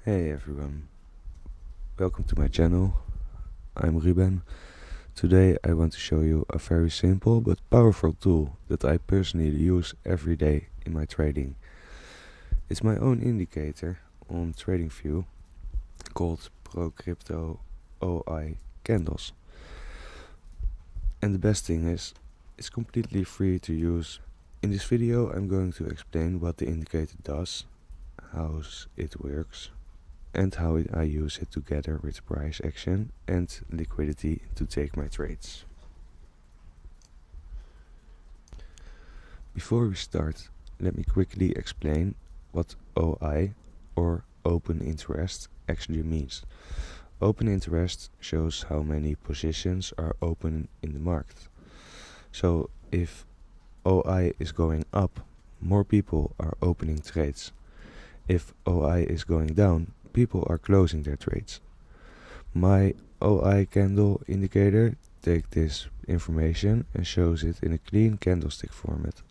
Hey everyone, welcome to my channel. I'm Ruben. Today I want to show you a very simple but powerful tool that I personally use every day in my trading. It's my own indicator on TradingView called ProCrypto OI Candles. And the best thing is, it's completely free to use. In this video I'm going to explain what the indicator does, how it works, and how I use it together with price action and liquidity to take my trades. Before we start, let me quickly explain what OI or open interest actually means. Open interest shows how many positions are open in the market. So if OI is going up, more people are opening trades. If OI is going down, people are closing their trades. My OI candle indicator takes this information and shows it in a clean candlestick format.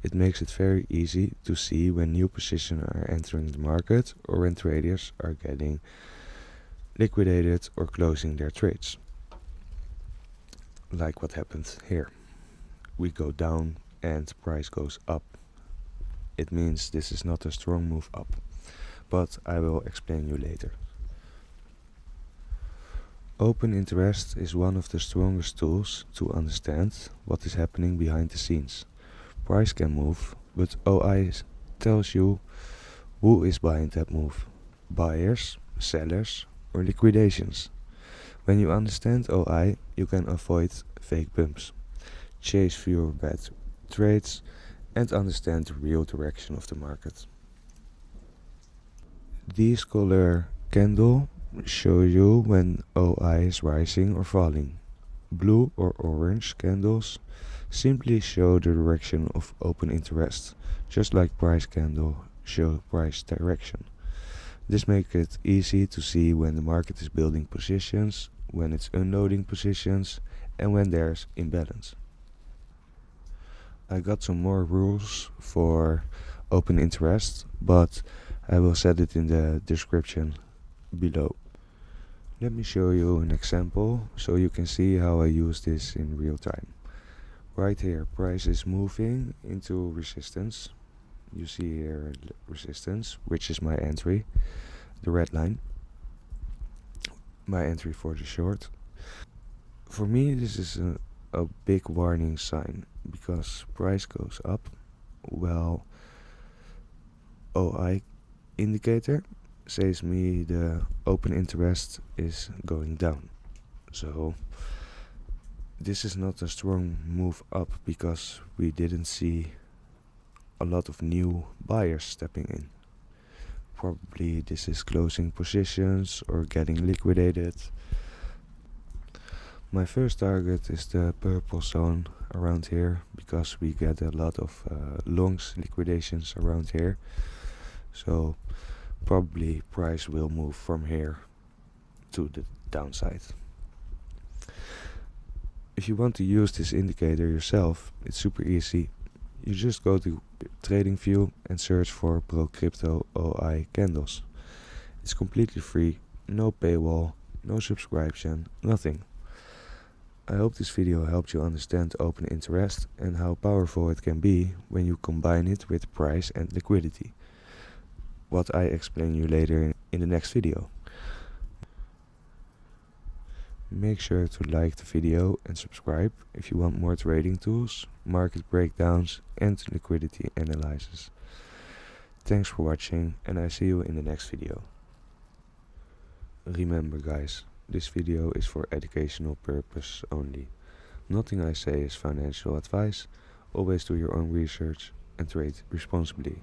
It makes it very easy to see when new positions are entering the market or when traders are getting liquidated or closing their trades. Like what happened here. We go down and price goes up. It means this is not a strong move up, but I will explain you later. Open interest is one of the strongest tools to understand what is happening behind the scenes. Price can move, but OI tells you who is behind that move: buyers, sellers, or liquidations. When you understand OI, you can avoid fake bumps, chase fewer bad trades, and understand the real direction of the market. These color candle show you when OI is rising or falling. Blue or orange candles simply show the direction of open interest, just like price candle show price direction. This makes it easy to see when the market is building positions, when it's unloading positions, and when there's imbalance. I got some more rules for open interest, but I will set it in the description below. Let me show you an example so you can see how I use this in real time. Right here, price is moving into resistance. You see here resistance, which is my entry, the red line, my entry for the short. For me, this is a big warning sign, because price goes up, well, OI indicator says me the open interest is going down. So this is not a strong move up because we didn't see a lot of new buyers stepping in. Probably this is closing positions or getting liquidated. My first target is the purple zone around here, because we get a lot of longs liquidations around here. So probably price will move from here to the downside. If you want to use this indicator yourself, it's super easy. You just go to TradingView and search for ProCrypto OI Candles. It's completely free, no paywall, no subscription, nothing. I hope this video helped you understand open interest and how powerful it can be when you combine it with price and liquidity. What I explain you later in the next video. Make sure to like the video and subscribe if you want more trading tools, market breakdowns, and liquidity analysis. Thanks for watching, and I see you in the next video. Remember guys, this video is for educational purpose only. Nothing I say is financial advice. Always do your own research and trade responsibly.